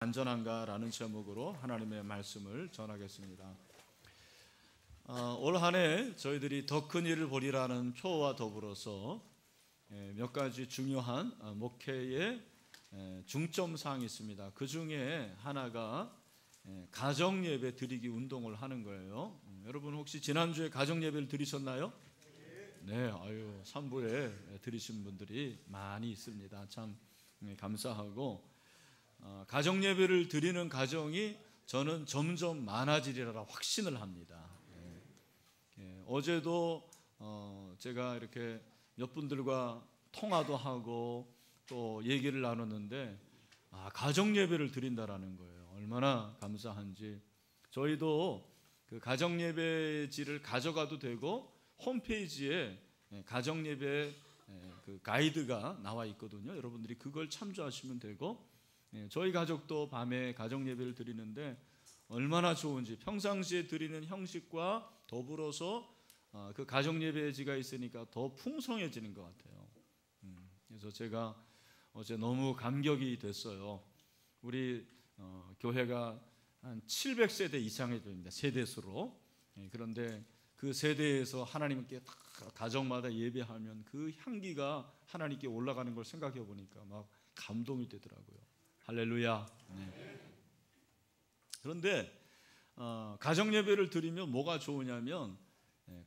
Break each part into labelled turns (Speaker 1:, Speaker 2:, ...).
Speaker 1: 안전한가라는 제목으로 하나님의 말씀을 전하겠습니다. 올 한 해 저희들이 더 큰 일을 보리라는 표와 더불어서 몇 가지 중요한 목회의 중점 사항이 있습니다. 그 중에 하나가 가정 예배 드리기 운동을 하는 거예요. 여러분 혹시 지난주에 가정 예배를 드리셨나요? 네, 3부에 드리신 분들이 많이 있습니다. 참 감사하고 가정 예배를 드리는 가정이 저는 점점 많아지리라 확신을 합니다. 어제도 제가 이렇게 몇 분들과 통화도 하고 또 얘기를 나눴는데 가정 예배를 드린다라는 거예요. 얼마나 감사한지. 저희도 그 가정 예배지를 가져가도 되고 홈페이지에 가정 예배 그 가이드가 나와 있거든요. 여러분들이 그걸 참조하시면 되고, 저희 가족도 밤에 가정 예배를 드리는데 얼마나 좋은지, 평상시에 드리는 형식과 더불어서 그 가정 예배지가 있으니까 더 풍성해지는 것 같아요. 그래서 제가 어제 너무 감격이 됐어요. 우리 교회가 한 700세대 이상이 됩니다. 세대수로. 그런데 그 세대에서 하나님께 가정마다 예배하면 그 향기가 하나님께 올라가는 걸 생각해 보니까 막 감동이 되더라고요. 할렐루야. 네. 그런데 가정 예배를 드리면 뭐가 좋으냐면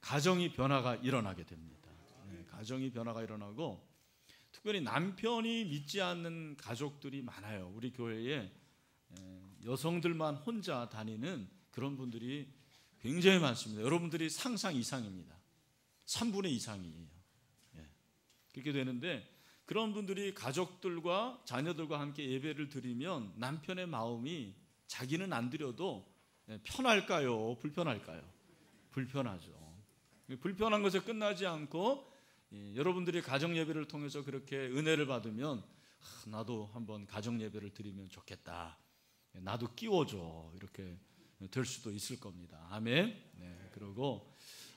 Speaker 1: 가정이 변화가 일어나게 됩니다. 가정이 변화가 일어나고, 특별히 남편이 믿지 않는 가족들이 많아요. 우리 교회에 여성들만 혼자 다니는 그런 분들이 굉장히 많습니다. 여러분들이 상상 이상입니다. 3분의 이상이에요. 그렇게 되는데, 그런 분들이 가족들과 자녀들과 함께 예배를 드리면 남편의 마음이 자기는 안 드려도 편할까요? 불편할까요? 불편하죠. 불편한 것에 끝나지 않고 여러분들이 가정 예배를 통해서 그렇게 은혜를 받으면 나도 한번 가정 예배를 드리면 좋겠다, 나도 끼워줘, 이렇게 될 수도 있을 겁니다. 아멘. 네, 그리고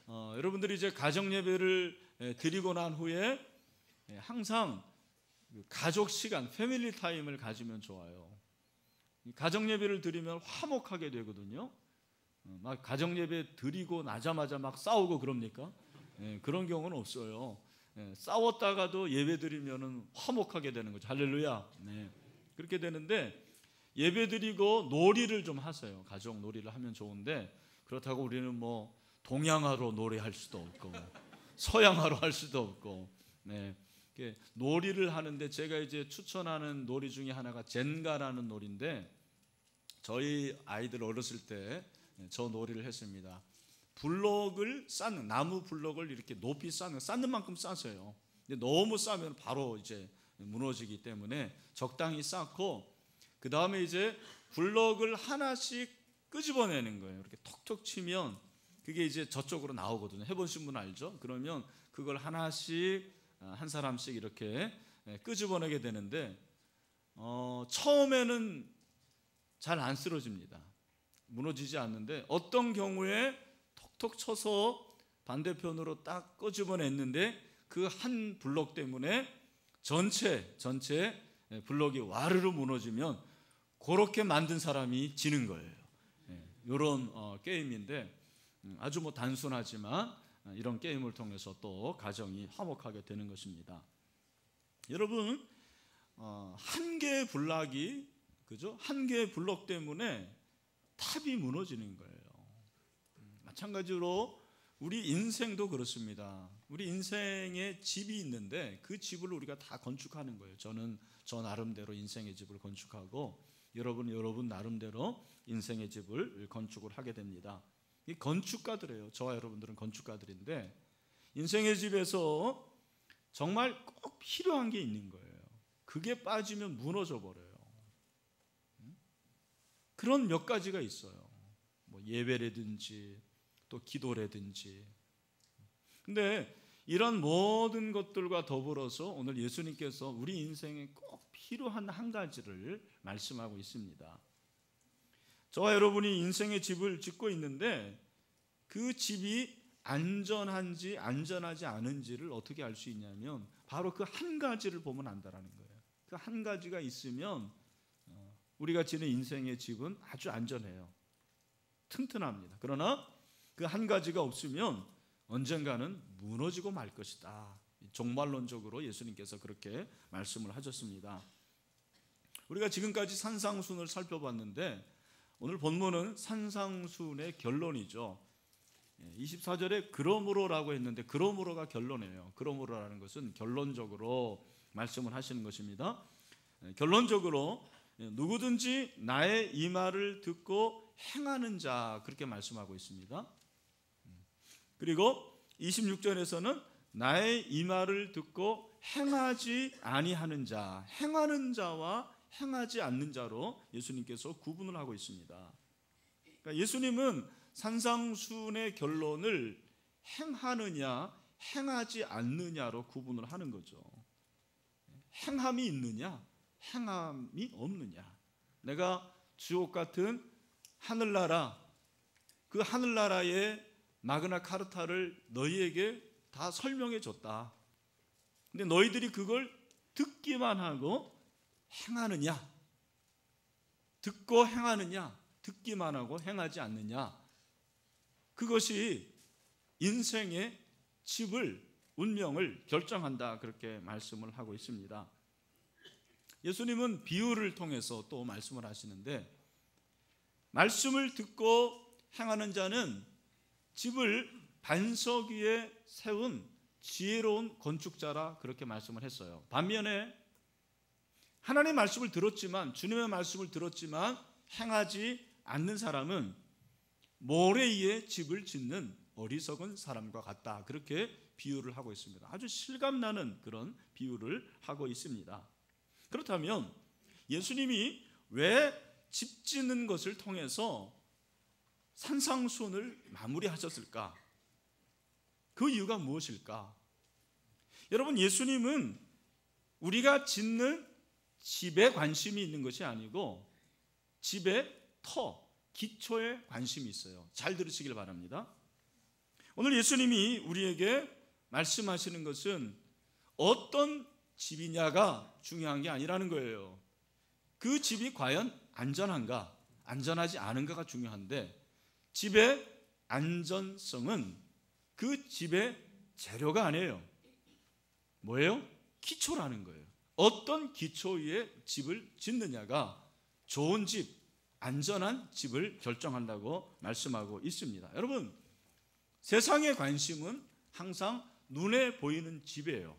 Speaker 1: 여러분들이 이제 가정 예배를 드리고 난 후에 항상 가족 시간, 패밀리 타임을 가지면 좋아요. 가정 예배를 드리면 화목하게 되거든요. 막 가정 예배 드리고 나자마자 막 싸우고 그럽니까? 그런 경우는 없어요. 싸웠다가도 예배 드리면은 화목하게 되는 거죠. 할렐루야. 네. 그렇게 되는데, 예배 드리고 놀이를 좀 하세요. 가족 놀이를 하면 좋은데, 그렇다고 우리는 뭐 동양화로 놀이할 수도 없고 서양화로 할 수도 없고, 놀이를 하는데 제가 이제 추천하는 놀이 중에 하나가 젠가라는 놀이인데, 저희 아이들 어렸을 때 저 놀이를 했습니다. 블록을 쌓는, 나무 블록을 이렇게 높이 쌓는 만큼 쌓으세요. 근데 너무 쌓으면 바로 이제 무너지기 때문에 적당히 쌓고, 그 다음에 이제 블록을 하나씩 끄집어내는 거예요. 이렇게 톡톡 치면 그게 이제 저쪽으로 나오거든요. 해보신 분 알죠? 그러면 그걸 하나씩 한 사람씩 이렇게 끄집어내게 되는데, 처음에는 잘 안 쓰러집니다. 무너지지 않는데, 어떤 경우에 톡톡 쳐서 반대편으로 딱 끄집어냈는데 그 한 블록 때문에 전체 블록이 와르르 무너지면 그렇게 만든 사람이 지는 거예요. 이런 게임인데, 아주 뭐 단순하지만 이런 게임을 통해서 또 가정이 화목하게 되는 것입니다. 여러분, 한 개의 블록이, 그죠? 한 개의 블록 때문에 탑이 무너지는 거예요. 마찬가지로 우리 인생도 그렇습니다. 우리 인생에 집이 있는데 그 집을 우리가 다 건축하는 거예요. 저는 저 나름대로 인생의 집을 건축하고, 여러분 나름대로 인생의 집을 건축을 하게 됩니다. 이 건축가들이에요. 저와 여러분들은 건축가들인데, 인생의 집에서 정말 꼭 필요한 게 있는 거예요. 그게 빠지면 무너져 버려요. 그런 몇 가지가 있어요. 뭐 예배라든지 또 기도라든지. 근데 이런 모든 것들과 더불어서 오늘 예수님께서 우리 인생에 꼭 필요한 한 가지를 말씀하고 있습니다. 저와 여러분이 인생의 집을 짓고 있는데 그 집이 안전한지 안전하지 않은지를 어떻게 알 수 있냐면 바로 그 한 가지를 보면 안다라는 거예요. 그 한 가지가 있으면 우리가 지는 인생의 집은 아주 안전해요. 튼튼합니다. 그러나 그 한 가지가 없으면 언젠가는 무너지고 말 것이다. 종말론적으로 예수님께서 그렇게 말씀을 하셨습니다. 우리가 지금까지 산상순을 살펴봤는데 오늘 본문은 산상순의 결론이죠. 24절에 그러므로라고 했는데 그러므로가 결론이에요. 그러므로라는 것은 결론적으로 말씀을 하시는 것입니다. 결론적으로 누구든지 나의 이 말을 듣고 행하는 자, 그렇게 말씀하고 있습니다. 그리고 26절에서는 나의 이 말을 듣고 행하지 아니하는 자, 행하는 자와 행하지 않는 자로 예수님께서 구분을 하고 있습니다. 그러니까 예수님은 산상순의 결론을 행하느냐 행하지 않느냐로 구분을 하는 거죠. 행함이 있느냐 행함이 없느냐. 내가 주옥 같은 하늘나라, 그 하늘나라의 마그나 카르타를 너희에게 다 설명해 줬다. 근데 너희들이 그걸 듣기만 하고 행하느냐, 듣고 행하느냐, 듣기만 하고 행하지 않느냐, 그것이 인생의 집을, 운명을 결정한다, 그렇게 말씀을 하고 있습니다. 예수님은 비유를 통해서 또 말씀을 하시는데, 말씀을 듣고 행하는 자는 집을 반석 위에 세운 지혜로운 건축자라, 그렇게 말씀을 했어요. 반면에 하나님의 말씀을 들었지만, 주님의 말씀을 들었지만 행하지 않는 사람은 모래 위에 집을 짓는 어리석은 사람과 같다, 그렇게 비유를 하고 있습니다. 아주 실감나는 그런 비유를 하고 있습니다. 그렇다면 예수님이 왜 집 짓는 것을 통해서 산상순을 마무리하셨을까? 그 이유가 무엇일까? 여러분, 예수님은 우리가 짓는 집에 관심이 있는 것이 아니고 집의 터, 기초에 관심이 있어요. 잘 들으시길 바랍니다. 오늘 예수님이 우리에게 말씀하시는 것은 어떤 집이냐가 중요한 게 아니라는 거예요. 그 집이 과연 안전한가, 안전하지 않은가가 중요한데, 집의 안전성은 그 집의 재료가 아니에요. 뭐예요? 기초라는 거예요. 어떤 기초 위에 집을 짓느냐가 좋은 집, 안전한 집을 결정한다고 말씀하고 있습니다. 여러분, 세상의 관심은 항상 눈에 보이는 집이에요.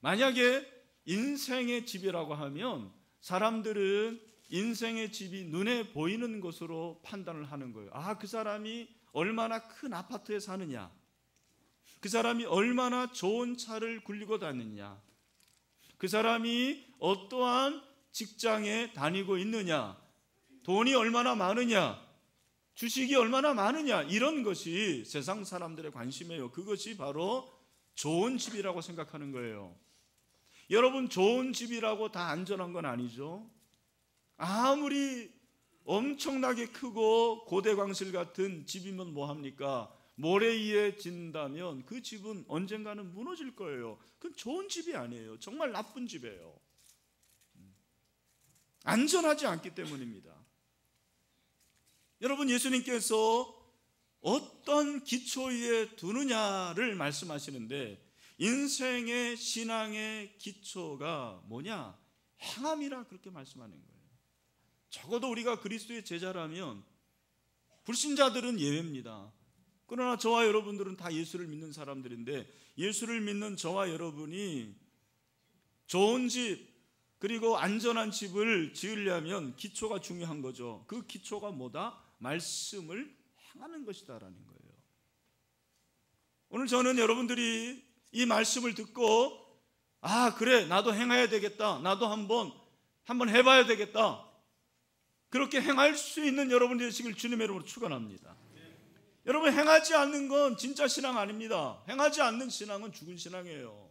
Speaker 1: 만약에 인생의 집이라고 하면 사람들은 인생의 집이 눈에 보이는 것으로 판단을 하는 거예요. 아, 그 사람이 얼마나 큰 아파트에 사느냐, 그 사람이 얼마나 좋은 차를 굴리고 다니느냐, 그 사람이 어떠한 직장에 다니고 있느냐, 돈이 얼마나 많으냐, 주식이 얼마나 많으냐, 이런 것이 세상 사람들의 관심이에요. 그것이 바로 좋은 집이라고 생각하는 거예요. 여러분, 좋은 집이라고 다 안전한 건 아니죠. 아무리 엄청나게 크고 고대광실 같은 집이면 뭐합니까? 모래 위에 짓는다면 그 집은 언젠가는 무너질 거예요. 그건 좋은 집이 아니에요. 정말 나쁜 집이에요. 안전하지 않기 때문입니다. 여러분, 예수님께서 어떤 기초 위에 두느냐를 말씀하시는데, 인생의 신앙의 기초가 뭐냐? 행함이라 그렇게 말씀하는 거예요. 적어도 우리가 그리스도의 제자라면, 불신자들은 예외입니다. 그러나 저와 여러분들은 다 예수를 믿는 사람들인데, 예수를 믿는 저와 여러분이 좋은 집, 그리고 안전한 집을 지으려면 기초가 중요한 거죠. 그 기초가 뭐다? 말씀을 행하는 것이다라는 거예요. 오늘 저는 여러분들이 이 말씀을 듣고, 아, 그래, 나도 행해야 되겠다, 나도 한번 해봐야 되겠다, 그렇게 행할 수 있는 여러분이 되시길 주님의 이름으로 축원합니다. 여러분, 행하지 않는 건 진짜 신앙 아닙니다. 행하지 않는 신앙은 죽은 신앙이에요.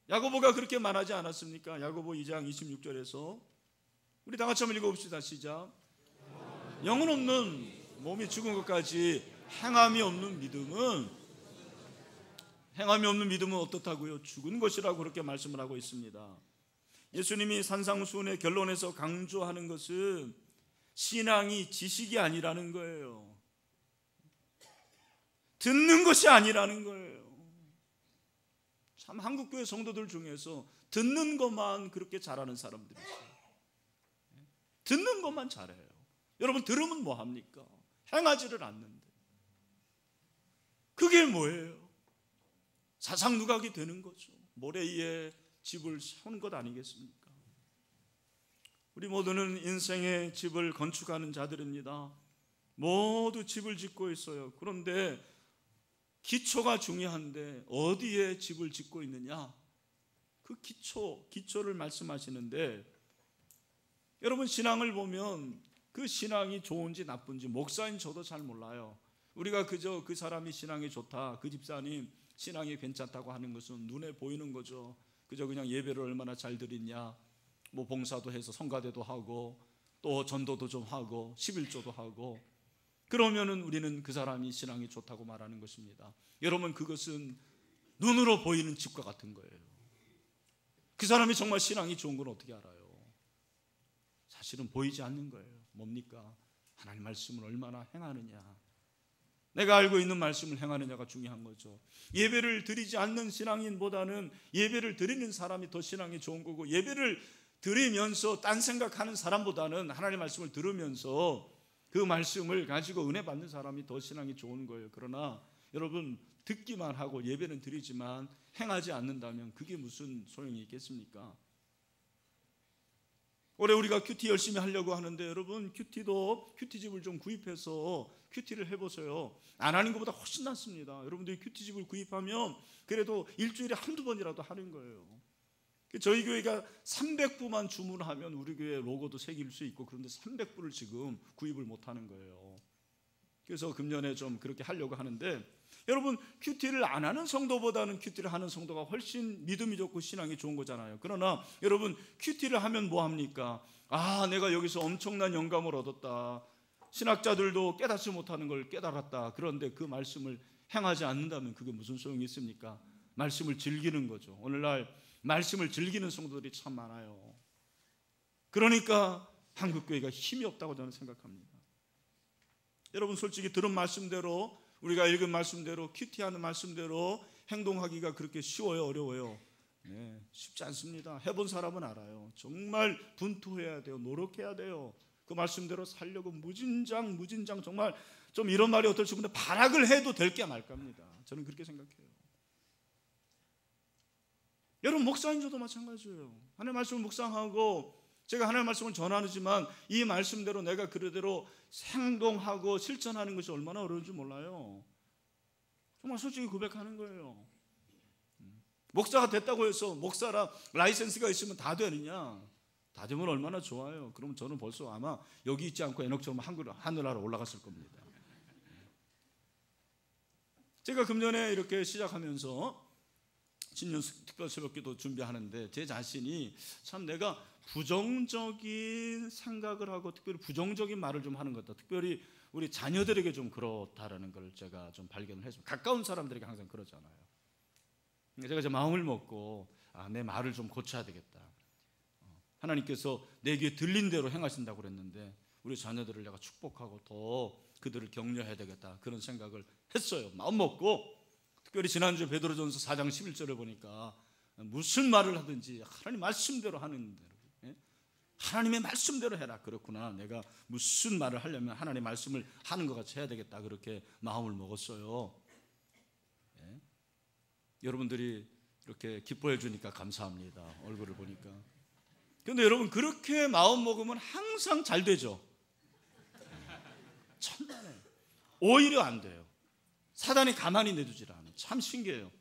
Speaker 1: 야고보가 그렇게 말하지 않았습니까? 야고보 2장 26절에서 우리 다 같이 한번 읽어봅시다. 시작. 영은 없는 몸이 죽은 것까지 행함이 없는 믿음은 어떻다고요? 죽은 것이라고 그렇게 말씀을 하고 있습니다. 예수님이 산상수훈의 결론에서 강조하는 것은 신앙이 지식이 아니라는 거예요. 듣는 것이 아니라는 거예요. 참 한국교회 성도들 중에서 듣는 것만 그렇게 잘하는 사람들이 있어요. 듣는 것만 잘해요. 여러분, 들으면 뭐합니까? 행하지를 않는데. 그게 뭐예요? 사상누각이 되는 거죠. 모래 위에 집을 세우는 것 아니겠습니까? 우리 모두는 인생의 집을 건축하는 자들입니다. 모두 집을 짓고 있어요. 그런데 기초가 중요한데 어디에 집을 짓고 있느냐? 그 기초를 말씀하시는데, 여러분, 신앙을 보면 그 신앙이 좋은지 나쁜지 목사인 저도 잘 몰라요. 우리가 그저 그 사람이 신앙이 좋다, 그 집사님 신앙이 괜찮다고 하는 것은 눈에 보이는 거죠. 그저 그냥 예배를 얼마나 잘 드리냐, 뭐 봉사도 해서 성가대도 하고 또 전도도 좀 하고 11조도 하고, 그러면은 우리는 그 사람이 신앙이 좋다고 말하는 것입니다. 여러분, 그것은 눈으로 보이는 집과 같은 거예요. 그 사람이 정말 신앙이 좋은 건 어떻게 알아요? 사실은 보이지 않는 거예요. 뭡니까? 하나님 말씀을 얼마나 행하느냐, 내가 알고 있는 말씀을 행하느냐가 중요한 거죠. 예배를 드리지 않는 신앙인보다는 예배를 드리는 사람이 더 신앙이 좋은 거고, 예배를 드리면서 딴 생각하는 사람보다는 하나님의 말씀을 들으면서 그 말씀을 가지고 은혜 받는 사람이 더 신앙이 좋은 거예요. 그러나 여러분, 듣기만 하고 예배는 드리지만 행하지 않는다면 그게 무슨 소용이 있겠습니까? 올해 우리가 큐티 열심히 하려고 하는데, 여러분, 큐티집을 좀 구입해서 큐티를 해보세요. 안 하는 것보다 훨씬 낫습니다. 여러분들이 큐티집을 구입하면 그래도 일주일에 한두 번이라도 하는 거예요. 저희 교회가 300부만 주문하면 우리 교회 로고도 새길 수 있고, 그런데 300부를 지금 구입을 못하는 거예요. 그래서 금년에 좀 그렇게 하려고 하는데, 여러분, 큐티를 안 하는 성도보다는 큐티를 하는 성도가 훨씬 믿음이 좋고 신앙이 좋은 거잖아요. 그러나 여러분, 큐티를 하면 뭐합니까? 내가 여기서 엄청난 영감을 얻었다, 신학자들도 깨닫지 못하는 걸 깨달았다. 그런데 그 말씀을 행하지 않는다면 그게 무슨 소용이 있습니까? 말씀을 즐기는 거죠. 오늘날 말씀을 즐기는 성도들이 참 많아요. 그러니까 한국교회가 힘이 없다고 저는 생각합니다. 여러분, 솔직히 들은 말씀대로, 우리가 읽은 말씀대로, 큐티하는 말씀대로 행동하기가 그렇게 쉬워요, 어려워요? 네, 쉽지 않습니다. 해본 사람은 알아요. 정말 분투해야 돼요. 노력해야 돼요. 그 말씀대로 살려고 무진장 정말, 좀 이런 말이 어떨지 모르는데 발악을 해도 될 게 말까입니다. 저는 그렇게 생각해요. 여러분, 목사인 저도 마찬가지예요. 하나님의 말씀을 묵상하고 제가 하나님의 말씀을 전하지만 이 말씀대로 내가 그대로 행동하고 실천하는 것이 얼마나 어려운지 몰라요. 정말 솔직히 고백하는 거예요. 목사가 됐다고 해서 목사라 라이센스가 있으면 다 되느냐? 다 되면 얼마나 좋아요. 그럼 저는 벌써 아마 여기 있지 않고 에녹처럼 하늘나라 올라갔을 겁니다. 제가 금년에 이렇게 시작하면서 신년 특별 새벽기도 준비하는데 제 자신이 참 내가 부정적인 생각을 하고 특별히 부정적인 말을 좀 하는 것 같다. 특별히 우리 자녀들에게 좀 그렇다라는 걸 제가 좀 발견을 했습니다. 가까운 사람들에게 항상 그러잖아요. 제가 제 마음을 먹고 내 말을 좀 고쳐야 되겠다. 하나님께서 내 귀에 들린 대로 행하신다고 그랬는데 우리 자녀들을 내가 축복하고 더 그들을 격려해야 되겠다, 그런 생각을 했어요. 마음 먹고. 특별히 지난주에 베드로전서 4장 11절을 보니까 무슨 말을 하든지 하나님 말씀대로 하는 대로, 하나님의 말씀대로 해라. 그렇구나, 내가 무슨 말을 하려면 하나님의 말씀을 하는 것 같이 해야 되겠다, 그렇게 마음을 먹었어요. 여러분들이 이렇게 기뻐해 주니까 감사합니다. 얼굴을 보니까. 그런데 여러분, 그렇게 마음 먹으면 항상 잘 되죠. 천만에 오히려 안 돼요. 사단이 가만히 내두질 않아요. 참 신기해요.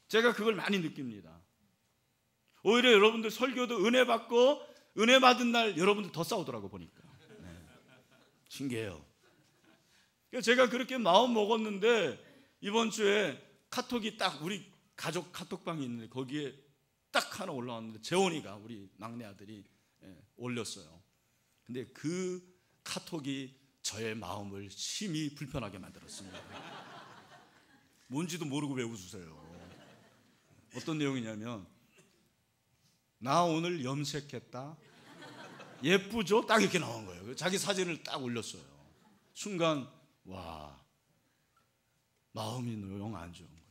Speaker 1: 제가 그걸 많이 느낍니다. 오히려 여러분들 설교도 은혜 받고 은혜 받은 날 여러분들 더 싸우더라고 보니까. 신기해요. 제가 그렇게 마음 먹었는데 이번 주에 카톡이 딱, 우리 가족 카톡방이 있는데 거기에 딱 하나 올라왔는데 재원이가, 우리 막내 아들이 올렸어요. 근데 그 카톡이 저의 마음을 심히 불편하게 만들었습니다. 뭔지도 모르고 왜 웃으세요? 어떤 내용이냐면, 나 오늘 염색했다. 예쁘죠? 딱 이렇게 나온 거예요. 자기 사진을 딱 올렸어요. 순간 와, 마음이 영 안 좋은 거예요.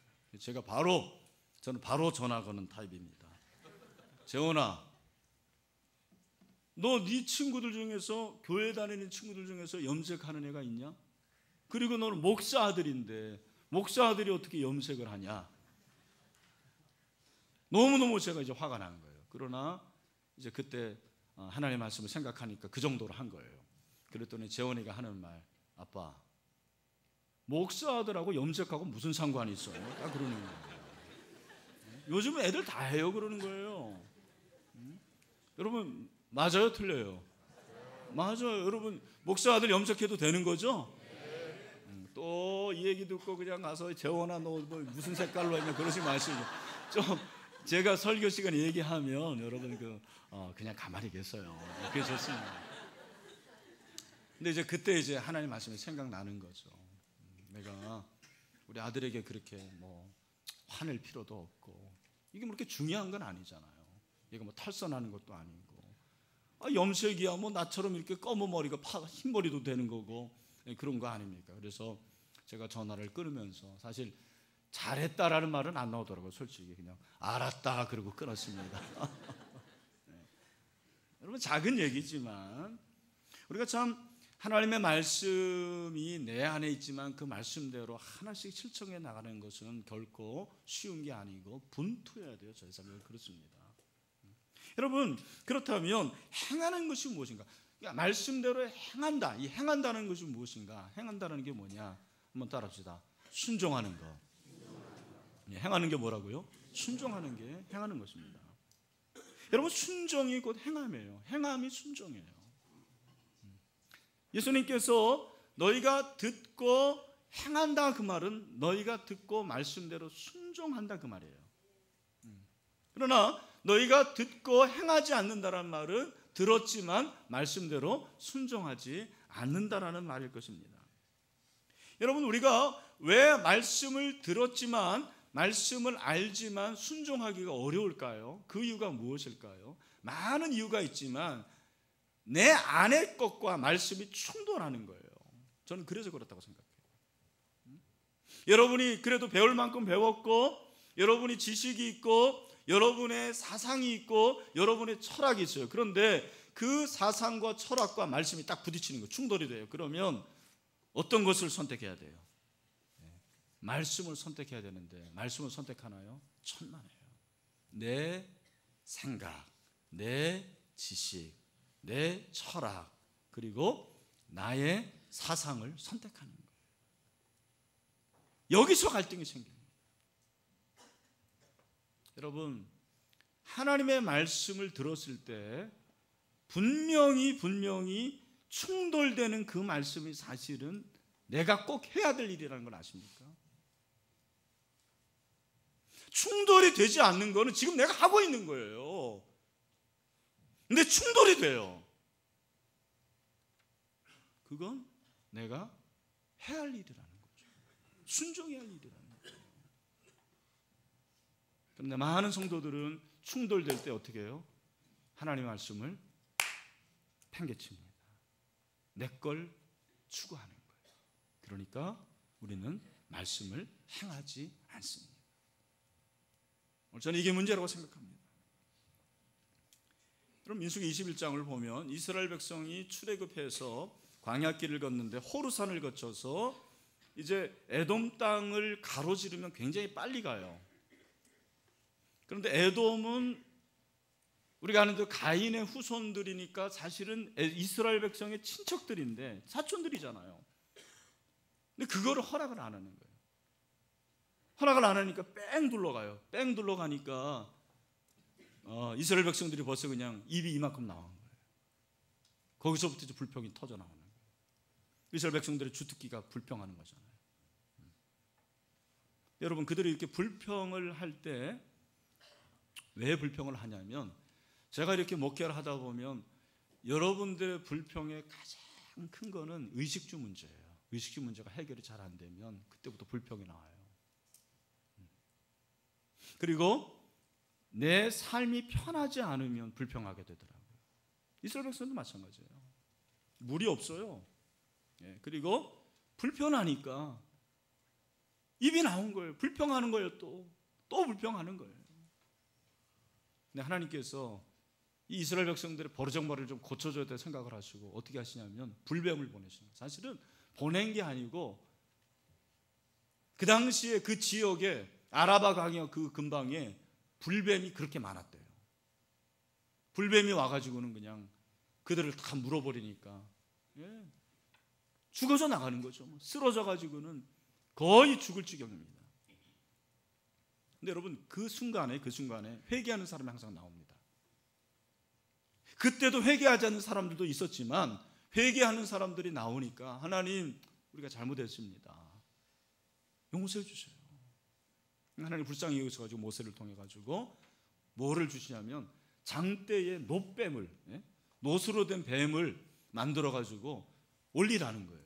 Speaker 1: 저는 바로 전화 거는 타입입니다. 재원아, 너 네 친구들 중에서, 교회 다니는 친구들 중에서 염색하는 애가 있냐? 그리고 너는 목사 아들인데 목사 아들이 어떻게 염색을 하냐? 너무너무 제가 이제 화가 난 거예요. 그러나 이제 그때 하나님의 말씀을 생각하니까 그 정도로 한 거예요. 그랬더니 재원이가 하는 말, 아빠, 목사 아들하고 염색하고 무슨 상관이 있어요? 딱 그러는 거예요. 요즘 애들 다 해요. 그러는 거예요. 여러분, 맞아요? 틀려요? 맞아요. 여러분, 목사 아들 염색해도 되는 거죠? 또 이 얘기 듣고 그냥 가서 재원아 너 뭐 무슨 색깔로 했냐 그러지 마시고, 좀 제가 설교 시간에 얘기하면 여러분 그냥 가만히 계세요. 그게 좋습니다. 근데 이제 그때 이제 하나님 말씀이 생각나는 거죠. 내가 우리 아들에게 그렇게 뭐 화낼 필요도 없고, 이게 뭐 그렇게 중요한 건 아니잖아요. 얘가 뭐 탈선하는 것도 아니고, 염색이야 뭐 나처럼 이렇게 검은 머리가 흰 머리도 되는 거고 그런 거 아닙니까? 그래서 제가 전화를 끊으면서, 사실 잘했다라는 말은 안 나오더라고요. 솔직히 그냥 알았다 그러고 끊었습니다. 네. 여러분, 작은 얘기지만 우리가 참 하나님의 말씀이 내 안에 있지만 그 말씀대로 하나씩 실천해 나가는 것은 결코 쉬운 게 아니고 분투해야 돼요. 저희 생각은 그렇습니다. 여러분, 그렇다면 행하는 것이 무엇인가? 그러니까 말씀대로 행한다. 이 행한다는 것이 무엇인가? 행한다는 게 뭐냐? 한번 따라합시다. 순종하는 것. 행하는 게 뭐라고요? 순종하는 게 행하는 것입니다. 여러분, 순종이 곧 행함이에요. 행함이 순종이에요. 예수님께서 너희가 듣고 행한다 그 말은 너희가 듣고 말씀대로 순종한다 그 말이에요. 그러나 너희가 듣고 행하지 않는다는 말은 들었지만 말씀대로 순종하지 않는다라는 말일 것입니다. 여러분, 우리가 왜 말씀을 들었지만 말씀을 알지만 순종하기가 어려울까요? 그 이유가 무엇일까요? 많은 이유가 있지만 내 안의 것과 말씀이 충돌하는 거예요. 저는 그래서 그렇다고 생각해요. 여러분이 그래도 배울 만큼 배웠고, 여러분이 지식이 있고, 여러분의 사상이 있고, 여러분의 철학이 있어요. 그런데 그 사상과 철학과 말씀이 딱 부딪히는 거예요. 충돌이 돼요. 그러면 어떤 것을 선택해야 돼요? 말씀을 선택해야 되는데 말씀을 선택하나요? 천만에요. 내 생각, 내 지식, 내 철학, 그리고 나의 사상을 선택하는 거예요. 여기서 갈등이 생깁니다. 여러분, 하나님의 말씀을 들었을 때 분명히 충돌되는 그 말씀이 사실은 내가 꼭 해야 될 일이라는 걸 아십니까? 충돌이 되지 않는 거는 지금 내가 하고 있는 거예요. 근데 충돌이 돼요. 그건 내가 해야 할 일이라는 거죠. 순종해야 할 일이라는 거죠. 그런데 많은 성도들은 충돌될 때 어떻게 해요? 하나님의 말씀을 팽개칩니다. 내 걸 추구하는 거예요. 그러니까 우리는 말씀을 행하지 않습니다. 저는 이게 문제라고 생각합니다. 그럼 민수기 21장을 보면 이스라엘 백성이 출애굽해서 광야길을 걷는데 호르산을 거쳐서 이제 에돔 땅을 가로지르면 굉장히 빨리 가요. 그런데 에돔은 우리가 아는 그 가인의 후손들이니까 사실은 이스라엘 백성의 친척들인데 사촌들이잖아요. 근데 그거를 허락을 안 하는 거예요. 허락을 안 하니까 뺑 둘러가요. 뺑 둘러가니까 이스라엘 백성들이 벌써 그냥 입이 이만큼 나온 거예요. 거기서부터 이제 불평이 터져 나오는 거예요. 이스라엘 백성들의 주특기가 불평하는 거잖아요. 여러분, 그들이 이렇게 불평을 할 때 왜 불평을 하냐면, 제가 이렇게 목회를 하다 보면 여러분들의 불평의 가장 큰 거는 의식주 문제예요. 의식주 문제가 해결이 잘 안 되면 그때부터 불평이 나와요. 그리고 내 삶이 편하지 않으면 불평하게 되더라고요. 이스라엘 백성도 마찬가지예요. 물이 없어요. 그리고 불편하니까 입이 나온 거예요. 불평하는 거예요. 또 불평하는 거예요. 근데 하나님께서 이 이스라엘 백성들의 버르장머리를 좀 고쳐줘야 될 생각을 하시고 어떻게 하시냐면 불뱀을 보내시는 거예요. 사실은 보낸 게 아니고 그 당시에 그 지역에 아라바 강의 그 근방에 불뱀이 그렇게 많았대요. 불뱀이 와가지고는 그냥 그들을 다 물어버리니까 죽어서 나가는 거죠. 쓰러져 가지고는 거의 죽을 지경입니다. 근데 여러분 그 순간에 회개하는 사람이 항상 나옵니다. 그때도 회개하지 않는 사람들도 있었지만 회개하는 사람들이 나오니까 하나님 우리가 잘못했습니다. 용서해 주세요. 하나님 불쌍히 여기셔가지고 모세를 통해 가지고 뭐를 주시냐면 장대에 노뱀을 노수로 된 뱀을 만들어 가지고 올리라는 거예요.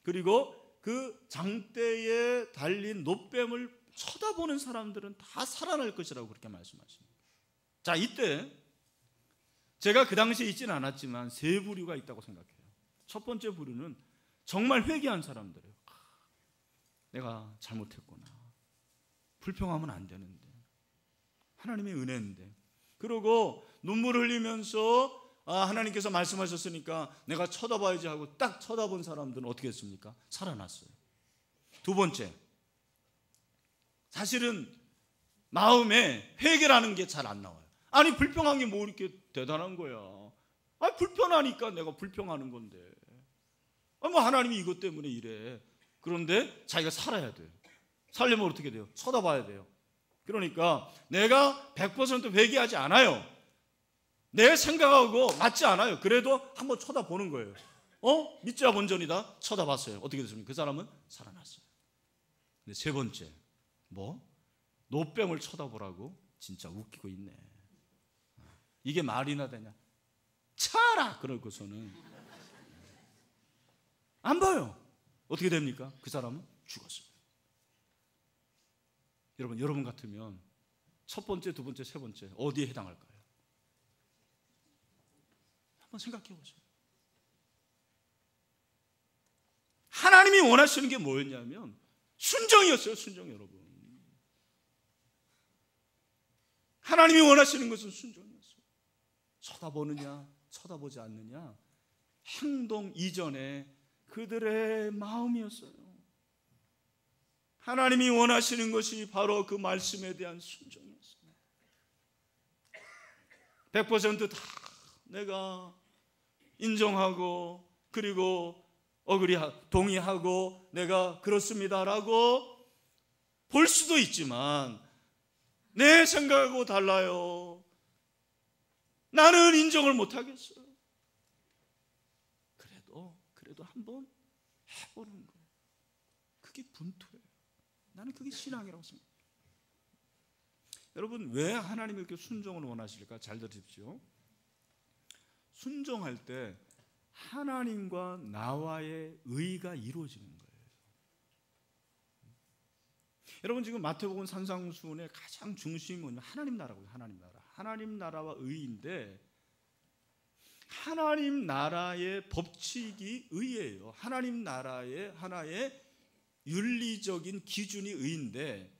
Speaker 1: 그리고 그 장대에 달린 노뱀을 쳐다보는 사람들은 다 살아날 것이라고 그렇게 말씀하십니다. 자, 이때 제가 그 당시에 있지는 않았지만 세 부류가 있다고 생각해요. 첫 번째 부류는 정말 회개한 사람들이에요. 내가 잘못했구나. 불평하면 안 되는데. 하나님의 은혜인데. 그러고 눈물 흘리면서 하나님께서 말씀하셨으니까 내가 쳐다봐야지 하고 딱 쳐다본 사람들은 어떻게 했습니까? 살아났어요. 두 번째, 사실은 마음에 회개라는 게 잘 안 나와요. 아니 불평한 게 뭐 이렇게 대단한 거야. 불편하니까 내가 불평하는 건데. 뭐 하나님이 이것 때문에 이래. 그런데 자기가 살아야 돼요. 살려면 어떻게 돼요? 쳐다봐야 돼요. 그러니까 내가 100% 회개하지 않아요. 내 생각하고 맞지 않아요. 그래도 한번 쳐다보는 거예요. 믿자 본전이다. 쳐다봤어요. 어떻게 됐습니까? 그 사람은 살아났어요. 근데 세 번째, 노뱀을 쳐다보라고? 진짜 웃기고 있네. 이게 말이나 되냐? 차라! 그러고서는 안 봐요. 어떻게 됩니까? 그 사람은 죽었어요. 여러분 같으면 첫 번째, 두 번째, 세 번째 어디에 해당할까요? 한번 생각해 보세요. 하나님이 원하시는 게 뭐였냐면 순종이었어요. 순종. 여러분, 하나님이 원하시는 것은 순종이었어요. 쳐다보느냐 쳐다보지 않느냐, 행동 이전에 그들의 마음이었어요. 하나님이 원하시는 것이 바로 그 말씀에 대한 순종이었어요. 100% 다 내가 인정하고 그리고 동의하고 내가 그렇습니다라고 볼 수도 있지만 내 생각하고 달라요. 나는 인정을 못하겠어요. 그래도 한번 해보는 거예요. 그게 분투예요. 나는 그게 신앙이라고 생각해요. 여러분, 왜 하나님이 이렇게 순종을 원하실까? 잘 들으십시오. 순종할 때 하나님과 나와의 의가 이루어지는 거예요. 여러분, 지금 마태복음 산상수훈의 가장 중심이 뭐냐면 하나님 나라고요. 하나님 나라와 의인데, 하나님 나라의 법칙이 의예요. 하나님 나라의 하나의 윤리적인 기준이 의인데,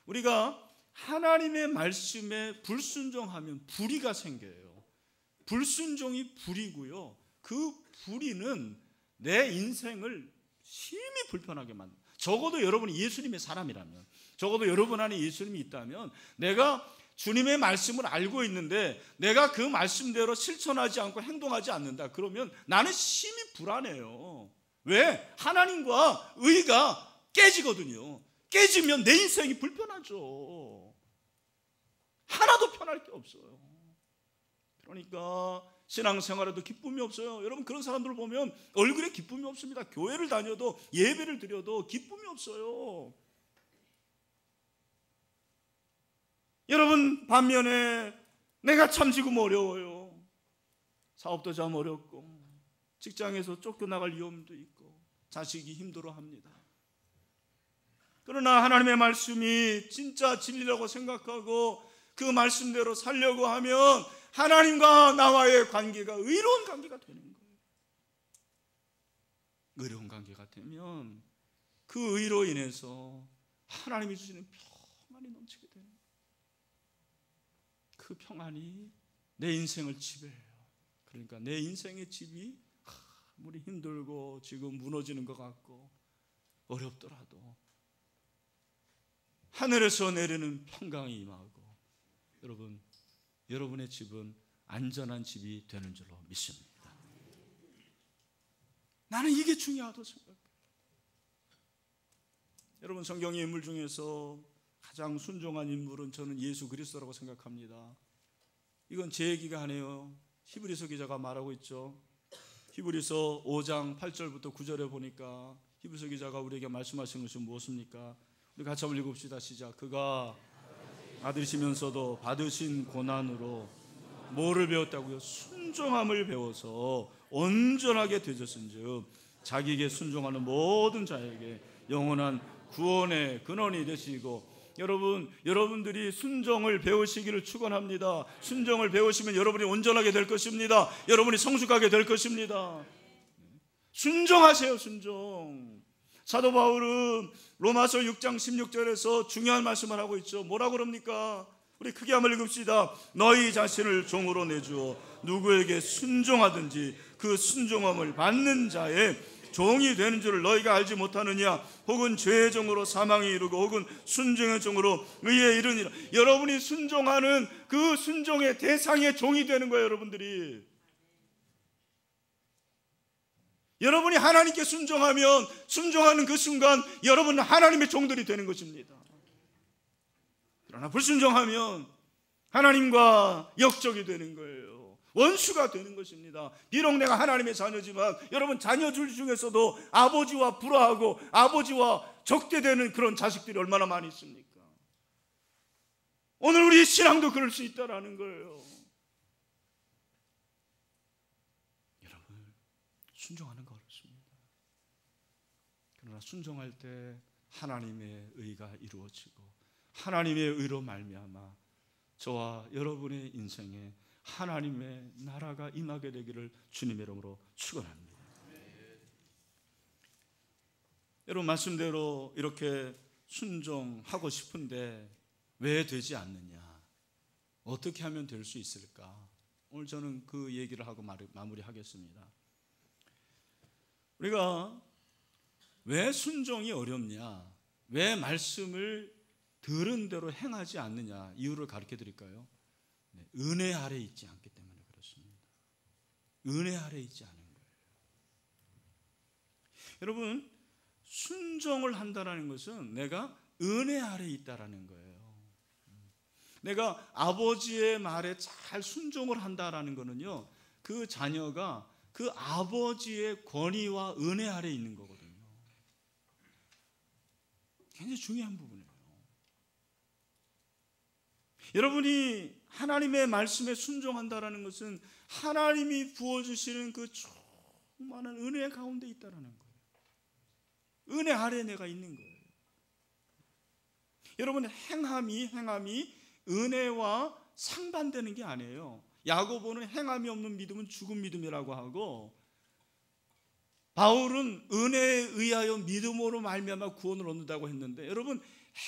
Speaker 1: 우리가 하나님의 말씀에 불순종하면 불의가 생겨요. 불순종이 불이고요. 그 불의는 내 인생을 심히 불편하게 만듭니다. 적어도 여러분이 예수님의 사람이라면, 적어도 여러분 안에 예수님이 있다면, 내가 주님의 말씀을 알고 있는데 내가 그 말씀대로 실천하지 않고 행동하지 않는다, 그러면 나는 심히 불안해요. 왜? 하나님과 의가 깨지거든요. 깨지면 내 인생이 불편하죠. 하나도 편할 게 없어요. 그러니까 신앙생활에도 기쁨이 없어요. 여러분, 그런 사람들을 보면 얼굴에 기쁨이 없습니다. 교회를 다녀도 예배를 드려도 기쁨이 없어요. 여러분, 반면에 내가 참 지금 어려워요. 사업도 참 어렵고 직장에서 쫓겨나갈 위험도 있고 자식이 힘들어합니다. 그러나 하나님의 말씀이 진짜 진리라고 생각하고 그 말씀대로 살려고 하면 하나님과 나와의 관계가 의로운 관계가 되는 거예요. 의로운 관계가 되면 그 의로 인해서 하나님이 주시는 평안이 넘치게 되는 거예요. 그 평안이 내 인생을 지배해요. 그러니까 내 인생의 집이 아무리 힘들고 지금 무너지는 것 같고 어렵더라도 하늘에서 내리는 평강이 임하고 여러분의 집은 안전한 집이 되는 줄로 믿습니다. 나는 이게 중요하다고 생각해요. 여러분, 성경의 인물 중에서 가장 순종한 인물은 저는 예수 그리스도라고 생각합니다. 이건 제 얘기가 아니에요. 히브리서 기자가 말하고 있죠. 히브리서 5장 8절부터 9절에 보니까 히브리서 기자가 우리에게 말씀하신 것이 무엇입니까? 우리 같이 한번 읽읍시다. 시작. 그가 아들이시면서도 받으신 고난으로 뭐를 배웠다고요? 순종함을 배워서 온전하게 되셨은즉 자기에게 순종하는 모든 자에게 영원한 구원의 근원이 되시고, 여러분들이 순종을 배우시기를 축원합니다. 순종을 배우시면 여러분이 온전하게 될 것입니다. 여러분이 성숙하게 될 것입니다. 순종하세요. 순종. 사도 바울은 로마서 6장 16절에서 중요한 말씀을 하고 있죠. 뭐라고 그럽니까? 우리 크게 한번 읽읍시다. 너희 자신을 종으로 내주어 누구에게 순종하든지 그 순종함을 받는 자의 종이 되는 줄을 너희가 알지 못하느냐? 혹은 죄의 종으로 사망에 이르고 혹은 순종의 종으로 의에 이르니라. 여러분이 순종하는 그 순종의 대상의 종이 되는 거예요. 여러분들이. 여러분이 하나님께 순종하면 순종하는 그 순간 여러분은 하나님의 종들이 되는 것입니다. 그러나 불순종하면 하나님과 역적이 되는 거예요. 원수가 되는 것입니다. 비록 내가 하나님의 자녀지만 여러분, 자녀들 중에서도 아버지와 불화하고 아버지와 적대되는 그런 자식들이 얼마나 많이 있습니까? 오늘 우리 신앙도 그럴 수 있다라는 거예요. 여러분, 순종하는 거 어렵습니다. 그러나 순종할 때 하나님의 의가 이루어지고 하나님의 의로 말미암아 저와 여러분의 인생에 하나님의 나라가 임하게 되기를 주님의 이름으로 축원합니다. 여러분, 말씀대로 이렇게 순종하고 싶은데 왜 되지 않느냐? 어떻게 하면 될 수 있을까? 오늘 저는 그 얘기를 하고 마무리하겠습니다. 우리가 왜 순종이 어렵냐? 왜 말씀을 들은 대로 행하지 않느냐? 이유를 가르쳐 드릴까요? 은혜 아래 있지 않기 때문에 그렇습니다. 은혜 아래 있지 않은 거예요. 여러분, 순종을 한다는 것은 내가 은혜 아래 있다라는 거예요. 내가 아버지의 말에 잘 순종을 한다라는 거는요, 그 자녀가 그 아버지의 권위와 은혜 아래 있는 거거든요. 굉장히 중요한 부분이에요. 여러분이 하나님의 말씀에 순종한다라는 것은 하나님이 부어주시는 그 충만한 은혜 가운데 있다라는 거예요. 은혜 아래 내가 있는 거예요. 여러분, 행함이 은혜와 상반되는 게 아니에요. 야고보는 행함이 없는 믿음은 죽은 믿음이라고 하고, 바울은 은혜에 의하여 믿음으로 말미암아 구원을 얻는다고 했는데, 여러분,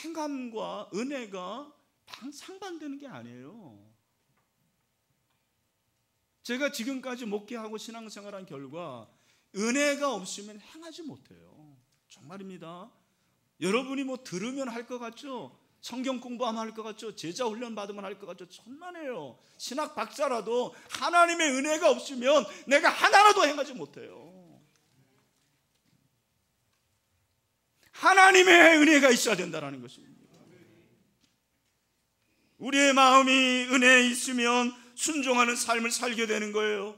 Speaker 1: 행함과 은혜가 상반되는 게 아니에요. 제가 지금까지 목회하고 신앙생활한 결과 은혜가 없으면 행하지 못해요. 정말입니다. 여러분이 뭐 들으면 할 것 같죠? 성경 공부하면 할 것 같죠? 제자 훈련 받으면 할 것 같죠? 천만에요. 신학 박사라도 하나님의 은혜가 없으면 내가 하나라도 행하지 못해요. 하나님의 은혜가 있어야 된다는 것입니다. 우리의 마음이 은혜에 있으면 순종하는 삶을 살게 되는 거예요.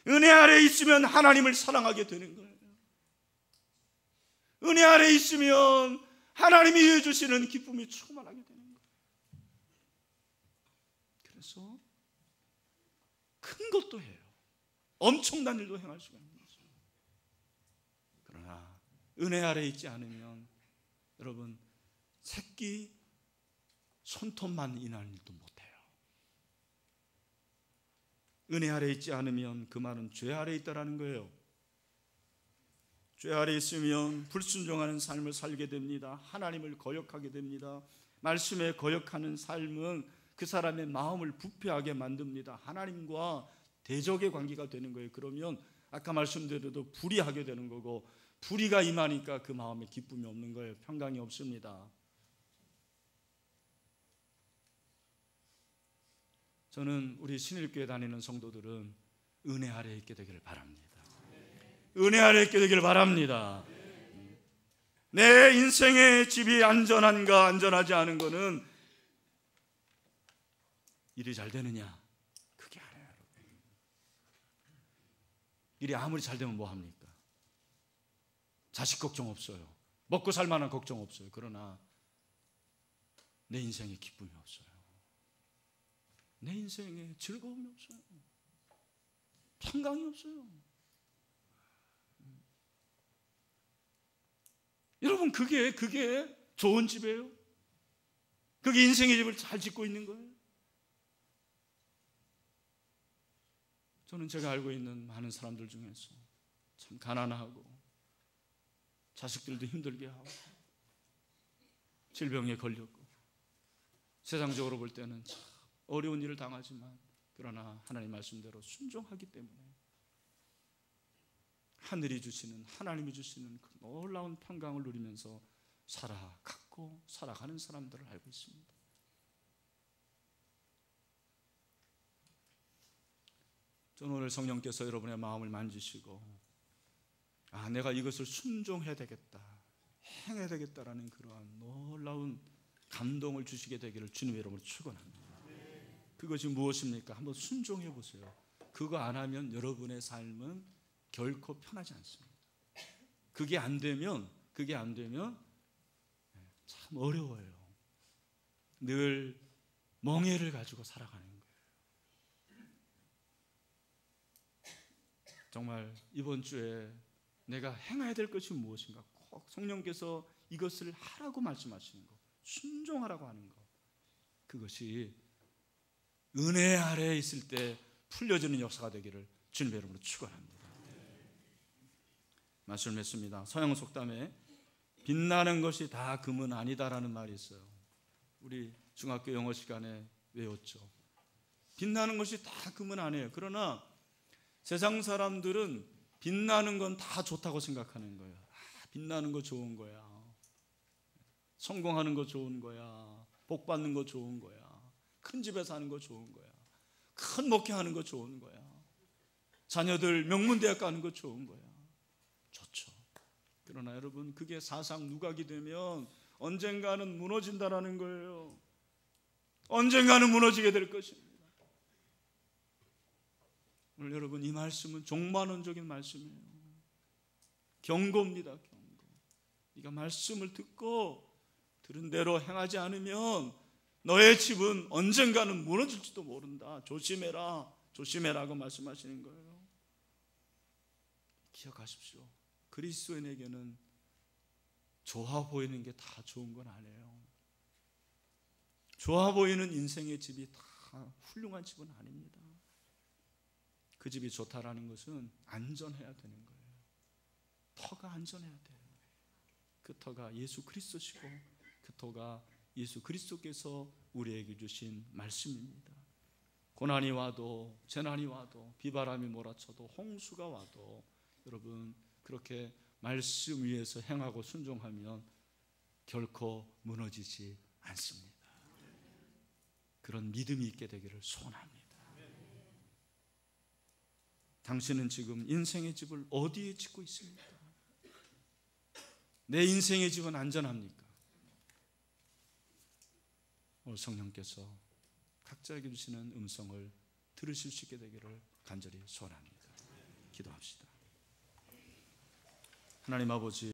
Speaker 1: 은혜 아래 있으면 하나님을 사랑하게 되는 거예요. 은혜 아래 있으면 하나님이 해주시는 기쁨이 충만하게 되는 거예요. 그래서 큰 것도 해요. 엄청난 일도 행할 수가 있는 거죠. 그러나 은혜 아래 있지 않으면 여러분, 새끼 손톱만 인하는 일도 못해요. 은혜 아래 있지 않으면 그 말은 죄 아래 있다라는 거예요. 죄 아래 있으면 불순종하는 삶을 살게 됩니다. 하나님을 거역하게 됩니다. 말씀에 거역하는 삶은 그 사람의 마음을 부패하게 만듭니다. 하나님과 대적의 관계가 되는 거예요. 그러면 아까 말씀드려도 불의하게 되는 거고, 불의가 임하니까 그 마음에 기쁨이 없는 거예요. 평강이 없습니다. 저는 우리 신일교회 다니는 성도들은 은혜 아래에 있게 되기를 바랍니다. 은혜 아래에 있게 되기를 바랍니다. 내 인생의 집이 안전한가 안전하지 않은 거는 일이 잘 되느냐, 그게 아니에요. 일이 아무리 잘 되면 뭐합니까? 자식 걱정 없어요. 먹고 살 만한 걱정 없어요. 그러나 내 인생에 기쁨이 없어요. 내 인생에 즐거움이 없어요. 평강이 없어요. 여러분, 그게 좋은 집이에요? 그게 인생의 집을 잘 짓고 있는 거예요? 저는 제가 알고 있는 많은 사람들 중에서 참 가난하고 자식들도 힘들게 하고 질병에 걸렸고 세상적으로 볼 때는 참 어려운 일을 당하지만, 그러나 하나님 말씀대로 순종하기 때문에 하늘이 주시는, 하나님이 주시는 그 놀라운 평강을 누리면서 살아갔고 살아가는 사람들을 알고 있습니다. 저는 오늘 성령께서 여러분의 마음을 만지시고, 내가 이것을 순종해야 되겠다, 행해야 되겠다라는 그러한 놀라운 감동을 주시게 되기를 주님의 이름으로 축원합니다. 그것이 무엇입니까? 한번 순종해 보세요. 그거 안 하면 여러분의 삶은 결코 편하지 않습니다. 그게 안 되면 참 어려워요. 늘 멍해를 가지고 살아가는 거예요. 정말 이번 주에 내가 행해야 될 것이 무엇인가, 꼭 성령께서 이것을 하라고 말씀하시는 것, 순종하라고 하는 것, 그것이 은혜 아래에 있을 때 풀려지는 역사가 되기를 주님의 이름으로 축원합니다. 말씀을 맺습니다. 서양 속담에 빛나는 것이 다 금은 아니다라는 말이 있어요. 우리 중학교 영어 시간에 외웠죠. 빛나는 것이 다 금은 아니에요. 그러나 세상 사람들은 빛나는 건 다 좋다고 생각하는 거예요. 빛나는 거 좋은 거야. 성공하는 거 좋은 거야. 복 받는 거 좋은 거야. 큰 집에 사는 거 좋은 거야. 큰 목회하는 거 좋은 거야. 자녀들 명문대학 가는 거 좋은 거야. 좋죠. 그러나 여러분, 그게 사상 누각이 되면 언젠가는 무너진다라는 거예요. 언젠가는 무너지게 될 것입니다. 오늘 여러분, 이 말씀은 종만원적인 말씀이에요. 경고입니다. 경고. 네가 말씀을 듣고 들은 대로 행하지 않으면 너의 집은 언젠가는 무너질지도 모른다. 조심해라, 조심해라고 말씀하시는 거예요. 기억하십시오. 그리스도인에게는 좋아 보이는 게 다 좋은 건 아니에요. 좋아 보이는 인생의 집이 다 훌륭한 집은 아닙니다. 그 집이 좋다라는 것은 안전해야 되는 거예요. 터가 안전해야 돼요. 그 터가 예수 그리스도시고, 그 터가 예수 그리스도께서 우리에게 주신 말씀입니다. 고난이 와도, 재난이 와도, 비바람이 몰아쳐도, 홍수가 와도 여러분, 그렇게 말씀 위에서 행하고 순종하면 결코 무너지지 않습니다. 그런 믿음이 있게 되기를 소원합니다. 당신은 지금 인생의 집을 어디에 짓고 있습니까? 내 인생의 집은 안전합니까? 오늘 성령께서 각자에게 주시는 음성을 들으실 수 있게 되기를 간절히 소원합니다. 기도합시다. 하나님 아버지,